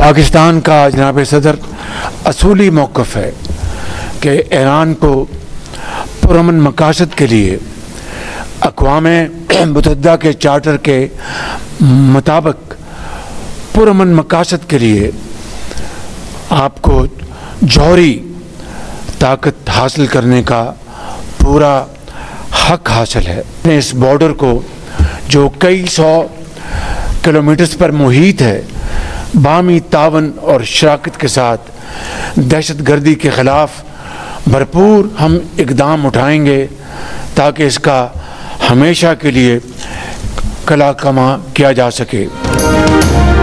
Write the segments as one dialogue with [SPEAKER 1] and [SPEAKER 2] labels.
[SPEAKER 1] पाकिस्तान का जनाब सदर असूली मौक़िफ़ है कि ईरान को पुरअमन मकासद के लिए अक़वाम मुत्तहिदा के चार्टर के मुताबिक पुरअमन मकासद के लिए आपको जौहरी ताकत हासिल करने का पूरा हक हासिल है। इस बॉर्डर को जो कई सौ किलोमीटर्स पर मुहित है, बामी तावन और शराकत के साथ दहशत गर्दी के ख़िलाफ़ भरपूर हम इक़दाम उठाएंगे ताकि इसका हमेशा के लिए कला कमा किया जा सके।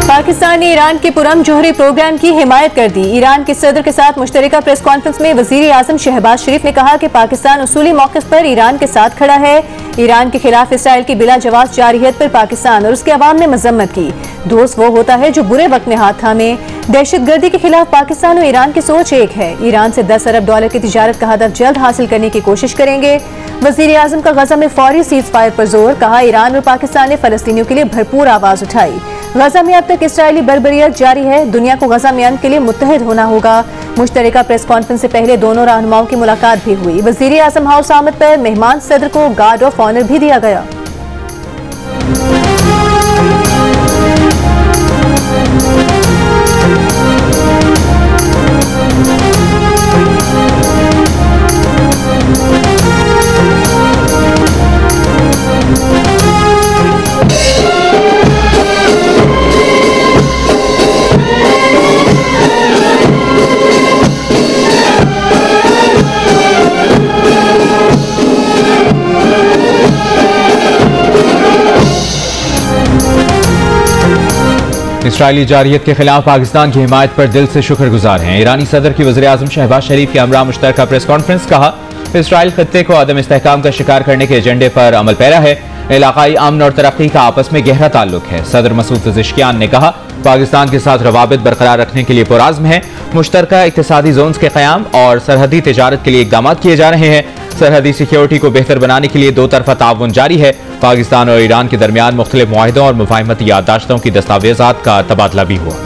[SPEAKER 2] पाकिस्तान ने ईरान के पुरअमन जौहरी प्रोग्राम की हिमायत कर दी। ईरान के सदर के साथ मुश्तरका प्रेस कॉन्फ्रेंस में वज़ीर आज़म शहबाज शरीफ ने कहा कि पाकिस्तान उसूली मौक़िफ़ पर ईरान के साथ खड़ा है। ईरान के खिलाफ इसराइल की बिला जवाब जारहियत पर पाकिस्तान और उसके अवाम ने मजम्मत की। दोस्त वो होता है जो बुरे वक्त में हाथ थामे। दहशत गर्दी के खिलाफ पाकिस्तान और ईरान की सोच एक है। ईरान से 10 अरब डॉलर की तिजारत का हदफ जल्द हासिल करने की कोशिश करेंगे। वज़ीर आज़म का गजा में फौरी सीज़ फायर पर जोर, कहा ईरान और पाकिस्तान ने फ़लस्तीनियों के लिए भरपूर आवाज़ उठाई। गजा में अब तक इसराइली बर्बरियत जारी है, दुनिया को गजा में अंत के लिए मुत्तहिद होना होगा। मुश्तरका प्रेस कॉन्फ्रेंस से पहले दोनों रहनुमाओं की मुलाकात भी हुई। वज़ीर आज़म हाउस आमद पर मेहमान सदर को गार्ड ऑफ ऑनर भी दिया गया।
[SPEAKER 3] इसराइली जारहियत के खिलाफ पाकिस्तान की हिमायत पर दिल से शुक्रगुजार हैं। ईरानी सदर की वज़ीर आज़म शहबाज शरीफ के हमरा मुश्तरका प्रेस कॉन्फ्रेंस, कहा इसराइल खत्ते को अदम इस्तेहकाम का शिकार करने के एजेंडे पर अमल पैरा है। इलाकाई अमन और तरक्की का आपस में गहरा ताल्लुक है। सदर मसूद पज़ेश्कियान ने कहा पाकिस्तान के साथ रवाबित बरकरार रखने के लिए पुराज़्म है। मुश्तरका इक़्तिसादी जोन्स के क़याम और सरहदी तिजारत के लिए इक़दामात किए जा रहे हैं। सरहदी सिक्योरिटी को बेहतर बनाने के लिए दो तरफ़ा ताउन जारी है। पाकिस्तान और ईरान के दरमियान मुख्तलिफ मुआहिदों और मुफाहमती याददाश्तों की दस्तावेज़ात का तबादला भी हुआ।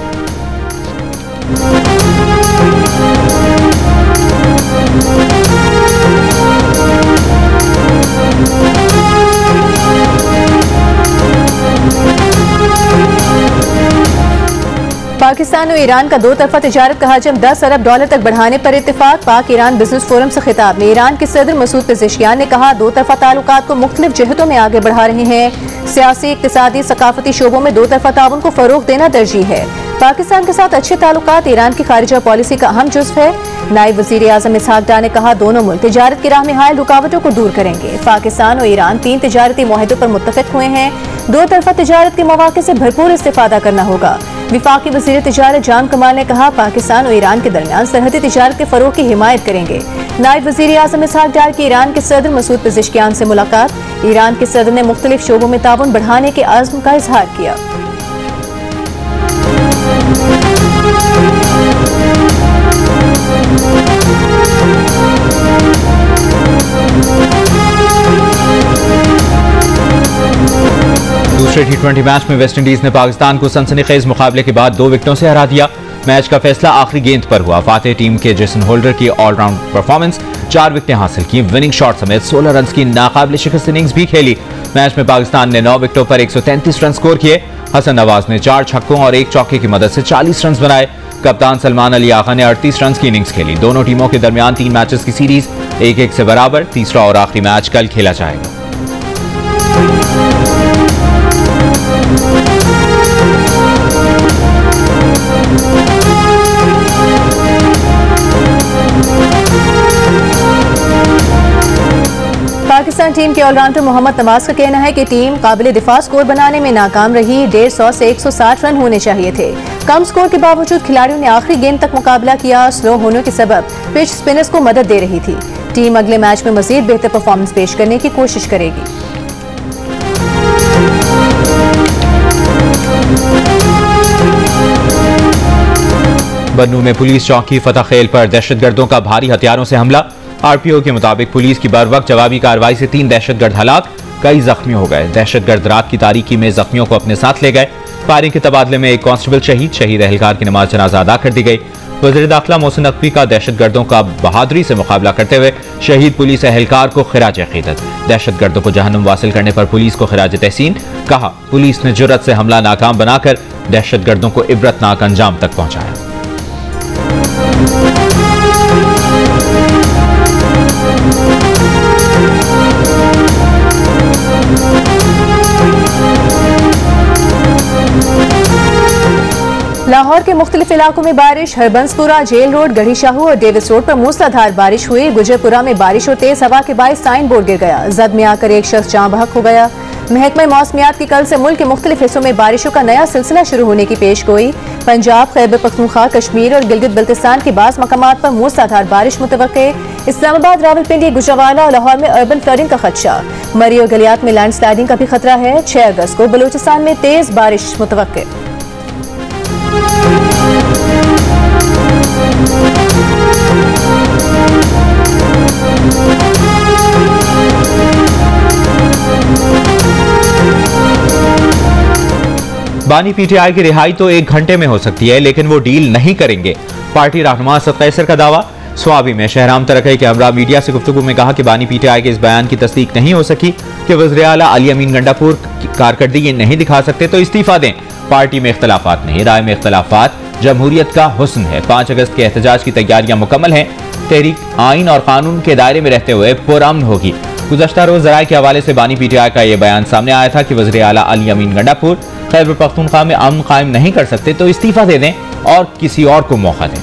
[SPEAKER 2] पाकिस्तान और ईरान का दो तरफा तिजारत का हजम 10 अरब डॉलर तक बढ़ाने पर इत्तेफाक। पाक ईरान बिजनेस फोरम से खिताब में ईरान के सदर मसूद पज़ेश्कियान ने कहा दो तरफा ताल्लुकात को मुख्तलिफ जहतों में आगे बढ़ा रहे हैं। सियासी, इक्तिसादी, सकाफती शोबों में दो तरफा ताउन को फरोग देना तरजीह है। पाकिस्तान के साथ अच्छे ताल्लुकात ईरान की खारिजा पॉलिसी का अहम जुज़्व है। नायब वज़ीर आज़म इसहाक डार ने कहा दोनों मुल्क तिजारत की राह में हायल रुकावटों को दूर करेंगे। पाकिस्तान और ईरान 3 तिजारती मुआहिदों पर मुत्तफ़िक हुए हैं। दो तरफा तिजारत के मौक़े से भरपूर इस्तेफादा करना होगा। विफाकी वज़ीर तिजारत जान कमाल ने कहा पाकिस्तान और ईरान के दरमियान सरहदी तिजारत के फ़रोग़ की हिमायत करेंगे। नायब वज़ीर आज़म इसहाक डार की ईरान के सदर मसूद पज़ेश्कियान से मुलाकात। ईरान के सदर ने मुख्तलिफ शोबों में ताउन बढ़ाने के आज़्म का इजहार किया।
[SPEAKER 3] दूसरे T20 मैच में वेस्टइंडीज ने पाकिस्तान को सनसनीखेज मुकाबले के बाद 2 विकेटों से हरा दिया। मैच का फैसला आखिरी गेंद पर हुआ। फातेह टीम के जेसन होल्डर की ऑलराउंड परफॉर्मेंस, 4 विकेटें हासिल की, विनिंग शॉट समेत 16 रन की नाकाबिल शिकस्त इनिंग्स भी खेली। मैच में पाकिस्तान ने 9 विकेटों पर 133 रन स्कोर किए। हसन नवाज ने 4 छक्कों और 1 चौके की मदद से 40 रन बनाए। कप्तान सलमान अली आगा ने 38 रन की इनिंग्स खेली। दोनों टीमों के दरमियान 3 मैचेस की सीरीज 1-1 से बराबर। तीसरा और आखिरी मैच कल खेला जाएगा।
[SPEAKER 2] पाकिस्तान टीम के ऑलराउंडर मोहम्मद नवाज का कहना है कि टीम काबिल दिफा स्कोर बनाने में नाकाम रही। 150 से 160 रन होने चाहिए थे। कम स्कोर के बावजूद खिलाड़ियों ने आखिरी गेंद तक मुकाबला किया। स्लो होने के सबब पिच स्पिनर्स को मदद दे रही थी। टीम अगले मैच में मजीद बेहतर परफॉर्मेंस पेश करने की कोशिश करेगी।
[SPEAKER 3] बन्नू में पुलिस चौकी फतह खेल पर दहशतगर्दों का भारी हथियारों से हमला। आरपीओ के मुताबिक पुलिस की बर वक्त जवाबी कार्रवाई से 3 दहशतगर्द हलाक। कई जख्मी हो गए। दहशतगर्द रात की तारीकी में जख्मियों को अपने साथ ले गए। फायरिंग के तबादले में एक कांस्टेबल शहीद एहलकार की नमाज जनाजा अदा कर दी गई। वज़ीर दाखिला मोहसिन नकवी का दहशतगर्दों का बहादुरी से मुकाबला करते हुए शहीद पुलिस एहलकार को खिराज अकीदत। दहशतगर्दों को जहन्नुम वासिल करने पर पुलिस को खिराज तहसीन। कहा, पुलिस ने जुर्रत से हमला नाकाम बनाकर दहशतगर्दों को इबरतनाक अंजाम तक पहुंचाया।
[SPEAKER 2] लाहौर के मुख्तलिफ इलाकों में बारिश। हरबंसपुरा, जेल रोड, गढ़ी शाहू और डेविस रोड पर मूसलाधार बारिश हुई। गुजरपुरा में बारिश और तेज हवा के बायस साइन बोर्ड गिर गया। जद में आकर एक शख्स जाँ बहक हो गया। महकमा मौसमियात की कल से मुल्क के मुख्तलिफ हिस्सों में बारिशों का नया सिलसिला शुरू होने की पेशगोई। पंजाब, खैबर पख्तूनख्वा, कश्मीर और गिलगित बल्तिस्तान के बाज़ मकामात पर मूसलाधार बारिश मुतवक्के। इस्लामाबाद, रावलपिंडी, गुजरावाला और लाहौर में अर्बन फ्लडिंग का खदशा। मरी और गलियात में लैंडस्लाइडिंग का भी खतरा है। 6 अगस्त को बलूचिस्तान में तेज बारिश मुतवक्के।
[SPEAKER 3] बानी पीटीआई की रिहाई तो 1 घंटे में हो सकती है, लेकिन वो डील नहीं करेंगे। पार्टी रहनुमा असद कैसर का दावा। स्वाबी में शहराम तरक्की के हमरा मीडिया से गुफ्तगू में कहा कि बानी पीटीआई के इस बयान की तस्दीक नहीं हो सकी कि वज़ीर आला अली अमीन गंडापुर कारकर्दगी नहीं दिखा सकते तो इस्तीफा दें। पार्टी में इख्तलाफात नहीं, राय में इख्तलाफात जमहूरियत का हुस्न है। 5 अगस्त के एहतजाज की तैयारियां मुकम्मल हैं। तहरीक आइन और कानून के दायरे में रहते हुए पुरअमन होगी। गुज़श्ता रोज ज़राए के हवाले से बानी पीटीआई का यह बयान सामने आया था कि वज़ीर आला अली अमीन गंडापुर खैबर पख्तूनख्वा में अमन कायम नहीं कर सकते तो इस्तीफा दे दें और किसी और को मौका दें।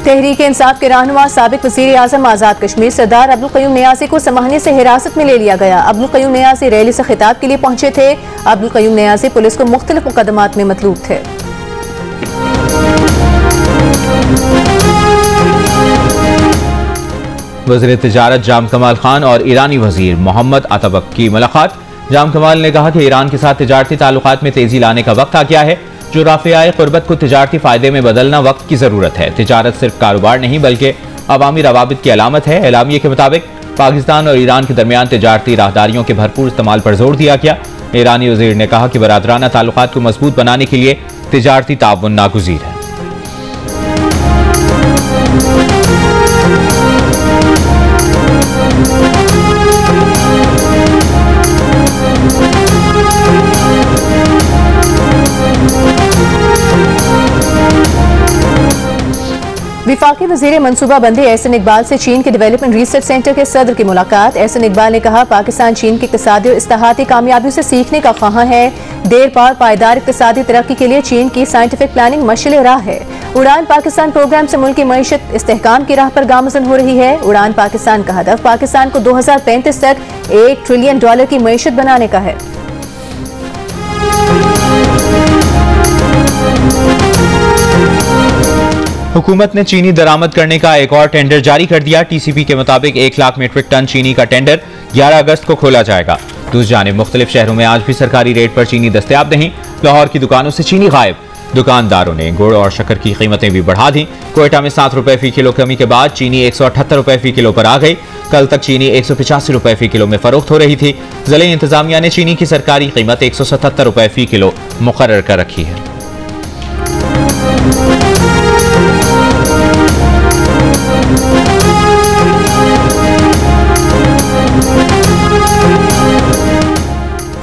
[SPEAKER 2] तहरीक इंसाफ के रहनुमा साबिक वज़ीर आज़म आज़ाद कश्मीर सरदार अब्दुल क़य्यूम नियाज़ी को समाहनी से हिरासत में ले लिया गया। अब्दुल क़य्यूम नियाज़ी रैली से खिताब के लिए पहुंचे थे। अब्दुल क़य्यूम नियाज़ी पुलिस को मुख्तलिफ मुकदमात में मतलूब थे।
[SPEAKER 3] वज़ीर तिजारत जाम कमाल खान और ईरानी वज़ीर मोहम्मद अतबक की मुलाकात। जाम कमाल ने कहा कि ईरान के साथ तिजारती ताल्लुकात में तेजी लाने का वक्त आ गया है। जो राफ़ियाए क़ुर्बत को तिजारती फ़ायदे में बदलना वक्त की ज़रूरत है। तिजारत सिर्फ कारोबार नहीं बल्कि अवामी रवाबित की अलामत है। एलामिये के मुताबिक पाकिस्तान और ईरान के दरमियान तिजारती राहदारियों के भरपूर इस्तेमाल पर जोर दिया गया। ईरानी वज़ीर ने कहा कि बरादराना ताल्लुकात को मजबूत बनाने के लिए तिजारती ताउन नागुज़ीर है।
[SPEAKER 2] विफाकी वज़ीर मनसूबा बंदी एहसन इकबाल से चीन के डेवलपमेंट रिसर्च सेंटर के सदर की मुलाकात। एहसन इकबाल ने कहा, पाकिस्तान चीन की इक़्तिसादी और इस्लाहाती कामयाबियों से सीखने का ख्वाहां है। देर पार पायदार इक़्तिसादी तरक्की के लिए चीन की साइंटिफिक प्लानिंग मशअल राह है। उड़ान पाकिस्तान प्रोग्राम से मुल्क की मईशत इस्तेहकाम की राह पर गामज़न हो रही है। उड़ान पाकिस्तान का हदफ पाकिस्तान को 2035 तक $1 ट्रिलियन की मईशत बनाने का है।
[SPEAKER 3] हुकूमत ने चीनी दरामद करने का एक और टेंडर जारी कर दिया। टीसीपी के मुताबिक 1 लाख मीट्रिक टन चीनी का टेंडर 11 अगस्त को खोला जाएगा। दूसरी जानिब मुख्तलिफ शहरों में आज भी सरकारी रेट पर चीनी दस्तयाब नहीं। लाहौर की दुकानों से चीनी गायब। दुकानदारों ने गुड़ और शक्कर की कीमतें भी बढ़ा दी। कोयटा में 7 रुपए फी किलो कमी के बाद चीनी 178 रुपए फी किलो पर आ गई। कल तक चीनी 185 रुपए फी किलो में फरोख्त हो रही थी। जिले इंतजामिया ने चीनी की सरकारी कीमत 177 रुपए फी किलो मुकर्रर कर रखी है।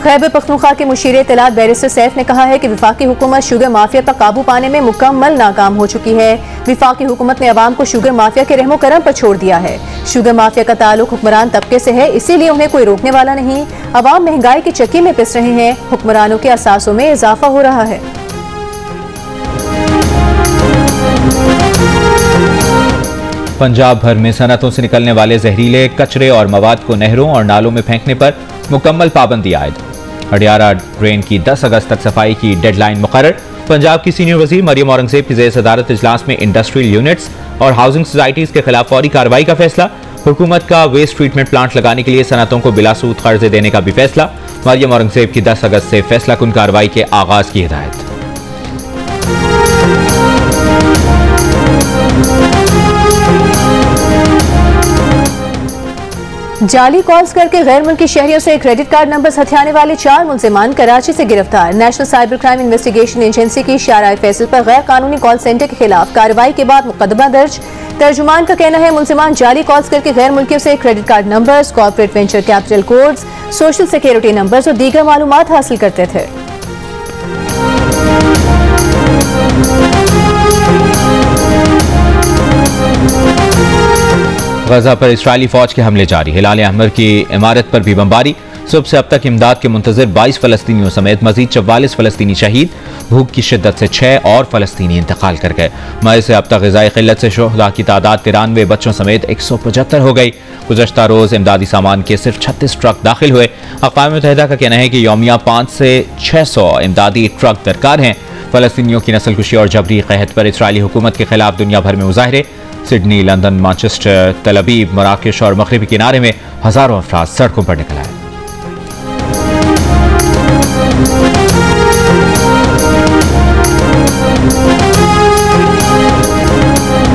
[SPEAKER 2] खैबर पख्तूनख्वा के मुशीर इत्तलात बैरिस्टर सैफ ने कहा है कि विफाकी हुकूमत शुगर माफिया पर काबू पाने में मुकम्मल नाकाम हो चुकी है। विफाकी हुकूमत ने अवाम को शुगर माफिया के रहमो करम पर छोड़ दिया है। शुगर माफिया का ताल्लुक हुक्मरान तबके से है, इसीलिए उन्हें कोई रोकने वाला नहीं। अवाम महंगाई की चक्की में पिस रहे हैं। हुक्मरानों के असासों में इजाफा हो रहा है।
[SPEAKER 3] पंजाब भर में सनतों से निकलने वाले जहरीले कचरे और मवाद को नहरों और नालों में फेंकने पर मुकम्मल पाबंदी आयद। अडियारा ड्रेन की 10 अगस्त तक सफाई की डेडलाइन मुकर्रर। पंजाब की सीनियर वजीर मरियम औरंगजेब की ज़ेर सदारत इजलास में इंडस्ट्रियल यूनिट्स और हाउसिंग सोसाइटीज के खिलाफ फौरी कार्रवाई का फैसला। हुकूमत का वेस्ट ट्रीटमेंट प्लांट लगाने के लिए सनतों को बिलासूद कर्जे देने का भी फैसला। मरियम औरंगजेब की 10 अगस्त से फैसला कुन कार्रवाई के आगाज की हिदायत।
[SPEAKER 2] जाली कॉल्स करके गैर मुल्की शहरियों से क्रेडिट कार्ड नंबर हथियाने वाले 4 मुलजिमान कराची से गिरफ्तार। National cyber crime investigation agency की शाराए फैसल पर गैर कानूनी कॉल सेंटर के खिलाफ कार्रवाई के बाद मुकदमा दर्ज। तर्जुमान का कहना है मुलजिमान जाली कॉल्स करके गैर मुल्कियों से credit card numbers, corporate venture capital codes, social security numbers और दीगर मालूमात हासिल करते थे।
[SPEAKER 3] गजा पर इस्राइली फौज के हमले जारी। हिलाल अहमर की इमारत पर भी बमबारी। सुबह से अब तक इमदाद के मुंतजर 22 फलस्तीनियों समेत मजीद 44 फलस्तीनी शहीद। भूख की शिद्दत से 6 और फलस्तीनी इंतकाल कर गए। मई से अब तक ग़िज़ाई क़िल्लत से शुहदा की तादाद 93 बच्चों समेत 175 हो गई। गुज़श्ता रोज़ इमदादी सामान के सिर्फ 36 ट्रक दाखिल हुए। अक़वाम मुत्तहिदा का कहना है कि यौमिया 5 से 600 इमदादी ट्रक दरकार हैं। फलस्तीनियों की नस्लकुशी और जबरी क़हत पर इस्राइली हुकूमत के खिलाफ दुनिया भर में मुज़ाहरे। सिडनी, लंदन, मैनचेस्टर, तल अवीव, मराकेश और मगरिबी किनारे में हजारों अफराद सड़कों पर निकल आए।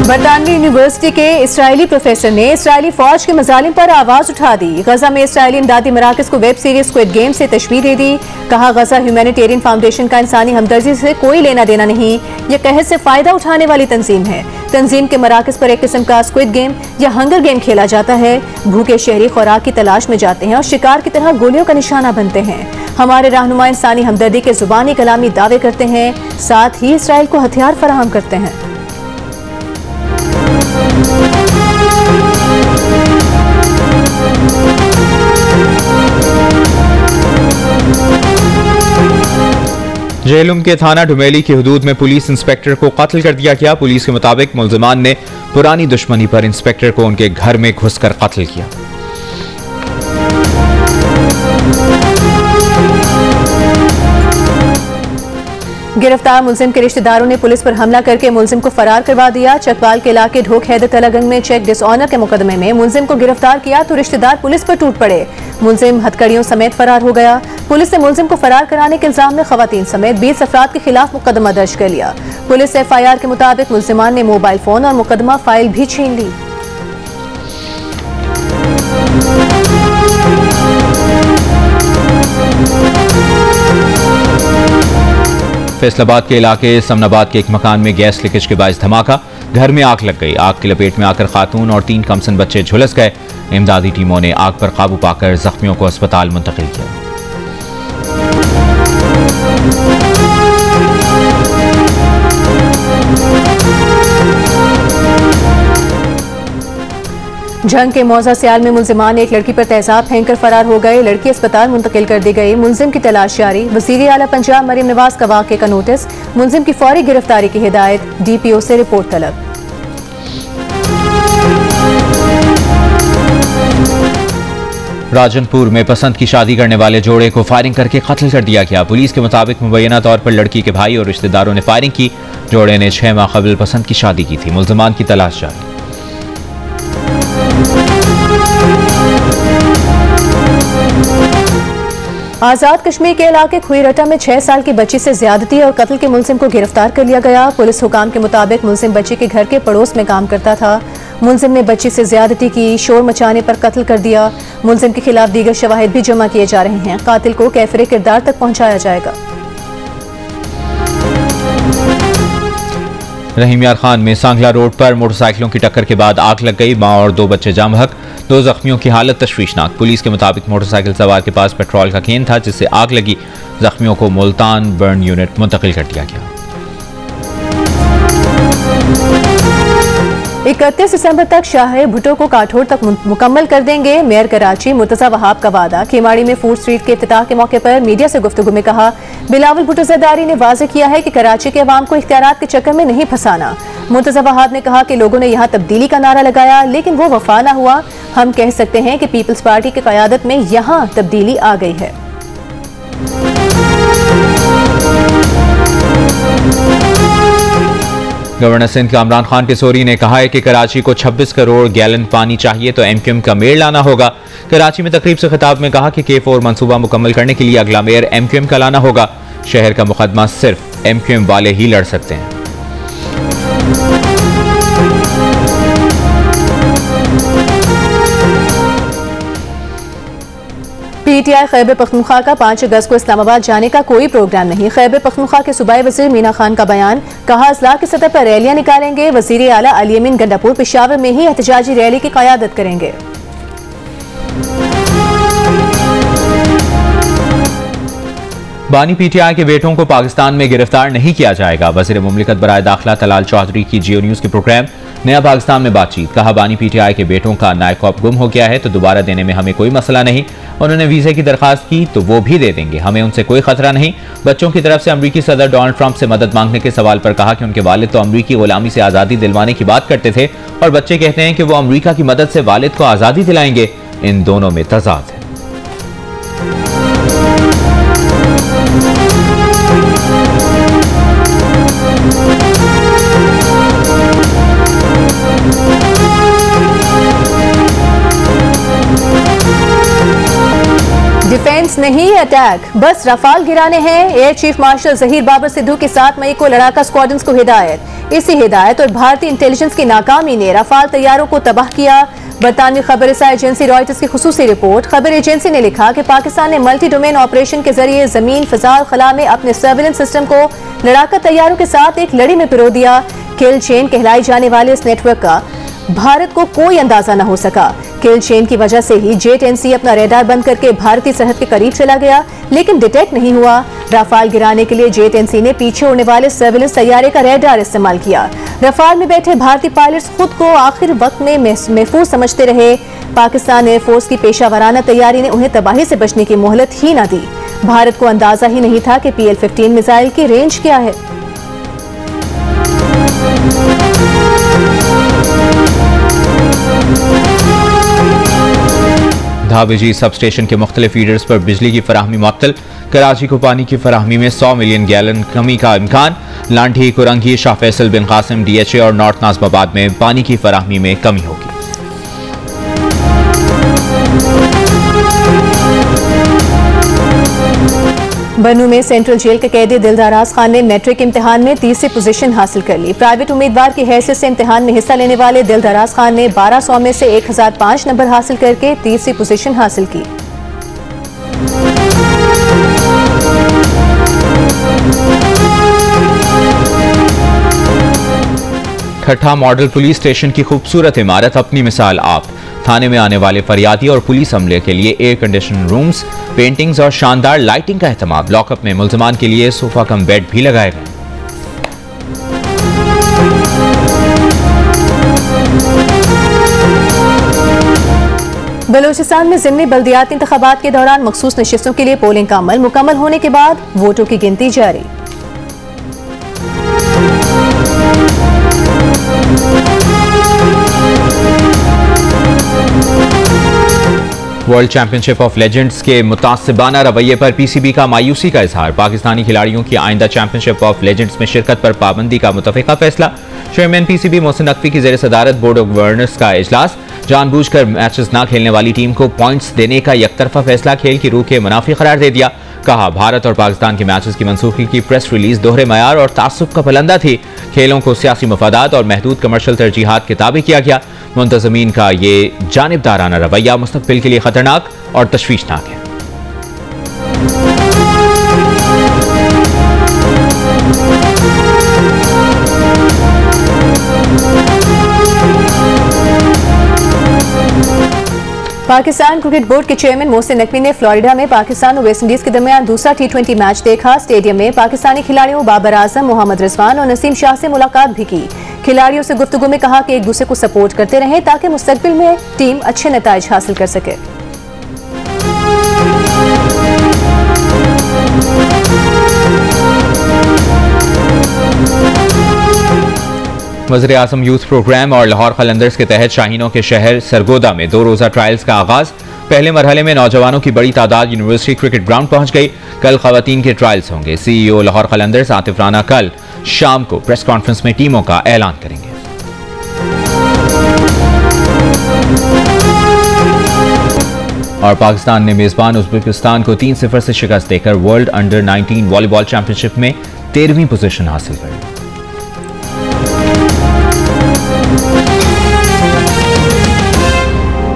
[SPEAKER 2] बरतानवी यूनिवर्सिटी के इसराइली प्रोफेसर ने इसराइली फौज के मजालिम पर आवाज उठा दी। गजा में इसराइली इमदादी मराकज को वेब सीरीज स्क्विड गेम से तशबीह दे दी। कहा गजा ह्यूमैनिटेरियन फाउंडेशन का इंसानी हमदर्दी से कोई लेना देना नहीं, यह कहत से फायदा उठाने वाली तंजीम है। तंजीम के मराकज पर एक किस्म का स्क्विड गेम या हंगर गेम खेला जाता है। भूखे शहरी खुराक की तलाश में जाते हैं और शिकार की तरह गोलियों का निशाना बनते हैं। हमारे रहनुमा इंसानी हमदर्दी के जुबानी कलामी दावे करते हैं, साथ ही इसराइल को हथियार फराहम करते हैं।
[SPEAKER 3] जेहलुम के थाना डुमेली की हदूद में पुलिस इंस्पेक्टर को कत्ल कर दिया गया। पुलिस के मुताबिक मुलजिमान ने पुरानी दुश्मनी पर इंस्पेक्टर को उनके घर में घुसकर कत्ल किया।
[SPEAKER 2] गिरफ्तार मुलजिम के रिश्तेदारों ने पुलिस पर हमला करके मुलजिम को फरार करवा दिया। चकवाल के इलाके ढोक हैदर तलागंग में चेक डिसऑनर के मुकदमे में मुलजिम को गिरफ्तार किया तो रिश्तेदार पुलिस पर टूट पड़े। मुलजिम हथकड़ियों समेत फरार हो गया। पुलिस ने मुलजिम को फरार कराने के इल्जाम में खवातीन समेत 20 अफराद के खिलाफ मुकदमा दर्ज कर लिया। पुलिस FIR के मुताबिक मुलजिमान ने मोबाइल फोन और मुकदमा फाइल भी छीन ली।
[SPEAKER 3] फैसलाबाद के इलाके समनाबाद के एक मकान में गैस लीकेज के बायस धमाका। घर में आग लग गई। आग की लपेट में आकर खातून और 3 कमसन बच्चे झुलस गए। इमदादी टीमों ने आग पर काबू पाकर जख्मियों को अस्पताल मुंतकिल किया।
[SPEAKER 2] जंग के मौजा सियाल में मुलजिमान ने एक लड़की पर तेजाब फेंककर फरार हो गए। लड़की अस्पताल मुंतकिल कर दी गई। मुलजिम की तलाश जारी। वज़ीर आला पंजाब मरीम नवाज का वाक़े का नोटिस। मुलजिम की फौरी गिरफ्तारी की हिदायत। DPO से रिपोर्ट तलब।
[SPEAKER 3] राजनपुर में पसंद की शादी करने वाले जोड़े को फायरिंग करके कत्ल कर दिया गया। पुलिस के मुताबिक मुबैना तौर पर लड़की के भाई और रिश्तेदारों ने फायरिंग की। जोड़े ने 6 माह कबल पसंद की शादी की थी। मुलजिमान की तलाश जारी।
[SPEAKER 2] आजाद कश्मीर के इलाके खुईरटा में 6 साल की बच्ची से ज्यादती और कत्ल के मुलजिम को गिरफ्तार कर लिया गया। पुलिस हुकाम के मुताबिक मुलजिम बच्ची के घर के पड़ोस में काम करता था। मुलजिम ने बच्ची से ज्यादती की, शोर मचाने पर कत्ल कर दिया। मुलजिम के खिलाफ दीगर शवाहिद भी जमा किए जा रहे हैं। कातिल को कैफरे किरदार तक पहुंचाया जाएगा।
[SPEAKER 3] रहीम यार खान में सांगला रोड पर मोटरसाइकिलों की टक्कर के बाद आग लग गई। मां और 2 बच्चे जाम बहक। 2 जख्मियों की हालत तशवीशनाक। पुलिस के मुताबिक मोटरसाइकिल सवार के पास पेट्रोल का केन था जिससे आग लगी। जख्मियों को मुल्तान बर्न यूनिट मुंतकिल कर दिया गया।
[SPEAKER 2] 31 दिसंबर तक शाह भुट्टो को काठोर तक मुकम्मल कर देंगे। मेयर कराची मुर्तजा वहाब का वादा। केमाड़ी में फूड स्ट्रीट के इफ्तिताह के मौके पर मीडिया से गुफ्तगू में कहा, बिलावल भुट्टो ज़रदारी ने वाज़ेह किया है कि कराची के अवाम को इख्तियारात के चक्कर में नहीं फंसाना। मुर्तजा वहाब ने कहा कि लोगों ने यहाँ तब्दीली का नारा लगाया लेकिन वो वफा न हुआ। हम कह सकते हैं कि पीपल्स पार्टी की क़यादत में यहाँ तब्दीली आ गई है।
[SPEAKER 3] गवर्नर सिंध कामरान खान किशोरी ने कहा है कि कराची को 26 करोड़ गैलन पानी चाहिए तो MQM का मेयर लाना होगा। कराची में तकरीब से खिताब में कहा कि K4 मंसूबा मुकम्मल करने के लिए अगला मेयर MQM का लाना होगा। शहर का मुकदमा सिर्फ MQM वाले ही लड़ सकते हैं।
[SPEAKER 2] PTI खैबर पख्तूनख्वा का 5 अगस्त को इस्लामाबाद जाने का कोई प्रोग्राम नहीं। खैबर पख्तूनख्वा के सूबाई वज़ीर मीना खान का बयान, कहा अजला की सतह पर रैलियां निकालेंगे। वज़ीर आला अली अमीन गंडापुर पेशावर में ही एहतजाजी रैली की क़यादत करेंगे।
[SPEAKER 3] बानी PTI के बेटों को पाकिस्तान में गिरफ्तार नहीं किया जाएगा। वज़ीर मुमलिकत बराए दाखिला तलाल चौधरी की जियो न्यूज़ के प्रोग्राम नया पाकिस्तान में बातचीत, कहा बानी PTI के बेटों का नायकॉप गुम हो गया है तो दोबारा देने में हमें कोई मसला नहीं। उन्होंने वीज़े की दरखास्त की तो वो भी दे देंगे, हमें उनसे कोई खतरा नहीं। बच्चों की तरफ से अमरीकी सदर डोनाल्ड ट्रंप से मदद मांगने के सवाल पर कहा कि उनके वालिद तो अमरीकी गुलामी से आज़ादी दिलवाने की बात करते थे और बच्चे कहते हैं कि वो अमरीका की मदद से वालिद को आज़ादी दिलाएंगे। इन दोनों में तजाद है।
[SPEAKER 2] डिफेंस नहीं अटैक, बस रफाल गिराने हैं। Air chief marshal Zaheer Babar Sidhu की 7 मई को लड़ाका स्क्वाड्रंस को हिदायत। इसी हिदायत और भारतीय इंटेलिजेंस की नाकामी ने रफाल तैयारों को तबाह किया। बरतानवी खबर रसा एजेंसी रॉयटर्स की खुसूसी रिपोर्ट। खबर एजेंसी ने लिखा कि पाकिस्तान ने मल्टी डोमेन ऑपरेशन के जरिए जमीन, फिजा और खला में अपने सर्विलेंस सिस्टम को लड़ाका तैयारों के साथ एक लड़ी में पिरो दिया। किल चेन कहलाई जाने वाले इस नेटवर्क का भारत को कोई अंदाजा न हो सका। किल चेन की वजह से ही J-10C अपना रेडार बंद करके भारतीय सरहद के करीब चला गया, लेकिन डिटेक्ट नहीं हुआ। राफाल गिराने के लिए J-10C ने पीछे उड़ने वाले सर्विलेंस तैयारे का रेडार इस्तेमाल किया। रफाल में बैठे भारतीय पायलट्स खुद को आखिर वक्त में महफूज समझते रहे। पाकिस्तान एयरफोर्स की पेशा वराना तैयारी ने उन्हें तबाही से बचने की मोहलत ही न दी। भारत को अंदाजा ही नहीं था कि PL-15 मिसाइल की रेंज क्या है।
[SPEAKER 3] धाबेजी सब स्टेशन के मुख्तलिफ फीडर्स पर बिजली की फराहमी मुअत्तल। कराची को पानी की फराहमी में 100 मिलियन गैलन कमी का इम्कान। लांठी, कुरंगी, शाह फैसल बिन कासिम, DHA और नॉर्थ नाज़िमाबाद में पानी की फराहमी में कमी होगी।
[SPEAKER 2] बन्नू में सेंट्रल जेल के कैदी दिलदराज खान ने मैट्रिक इम्तिहान में 3री पोजीशन हासिल कर ली। प्राइवेट उम्मीदवार की हैसियत से इम्तिहान में हिस्सा लेने वाले दिलदराज खान ने 1200 में से 1005 नंबर हासिल करके 3री पोजीशन हासिल की।
[SPEAKER 3] ठट्ठा मॉडल पुलिस स्टेशन की खूबसूरत इमारत अपनी मिसाल आप। थाने में आने वाले फरियादी और पुलिस अमले के लिए एयर कंडीशन रूम्स, पेंटिंग्स और शानदार लाइटिंग का एहतमाम। लॉकअप में मुल्जमान के लिए सोफा कम बेड भी लगाए गए।
[SPEAKER 2] बलूचिस्तान में ज़िमनी बल्दियाती इंतखाबात के दौरान मखसूस नशिस्तों के लिए पोलिंग का अमल मुकम्मल होने के बाद वोटों की गिनती जारी।
[SPEAKER 3] वर्ल्ड चैंपियनशिप ऑफ लेजेंड्स के मुतासिबाना रवैये पर PCB का मायूसी का इजहार। पाकिस्तानी खिलाड़ियों की आइंदा चैंपियनशिप ऑफ लेजेंड्स में शिरकत पर पाबंदी का मुतफिका फैसला। चेयरमैन PCB मोहसिन नकवी की जेर सदारत बोर्ड ऑफ गवर्नर्स का इजलास। जानबूझकर मैचेस न खेलने वाली टीम को पॉइंट्स देने का यकतरफा फैसला खेल की रूह के मुनाफी करार दे दिया। कहा भारत और पाकिस्तान के मैचेस की मनसूखी की प्रेस रिलीज दोहरे मयार और तासुब का पलंदा थी। खेलों को सियासी मफादात और महदूद कमर्शियल तरजीहात के ताबे किया गया। मुंतज़मीन का ये जानिबदाराना रवैया मुस्तक़बिल के लिए खतरनाक और तशवीशनाक है।
[SPEAKER 2] पाकिस्तान क्रिकेट बोर्ड के चेयरमैन मोहसिन नकवी ने फ्लोरिडा में पाकिस्तान और वेस्टइंडीज के दरमियान दूसरा T20 मैच देखा। स्टेडियम में पाकिस्तानी खिलाड़ियों बाबर आजम, मोहम्मद रिजवान और नसीम शाह से मुलाकात भी की। खिलाड़ियों से गुफ्तगू में कहा कि एक दूसरे को सपोर्ट करते रहें ताकि मुस्तकबिल में टीम अच्छे नताइज हासिल कर सके।
[SPEAKER 3] वज़ीर-ए-आज़म यूथ प्रोग्राम और लाहौर कलंदर्स के तहत शाहीनों के शहर सरगोदा में 2 रोज़ा ट्रायल्स का आगाज। पहले मरहले में नौजवानों की बड़ी तादाद यूनिवर्सिटी क्रिकेट ग्राउंड पहुंच गई। कल खवातीन के ट्रायल्स होंगे। CEO लाहौर कलंदर्स आतिफ राना कल शाम को प्रेस कॉन्फ्रेंस में टीमों का ऐलान करेंगे। और पाकिस्तान ने मेजबान उज्बेकिस्तान को 3-0 से शिकस्त देकर वर्ल्ड अंडर 19 वॉलीबॉल चैंपियनशिप में 13वीं पोजीशन हासिल कर ली।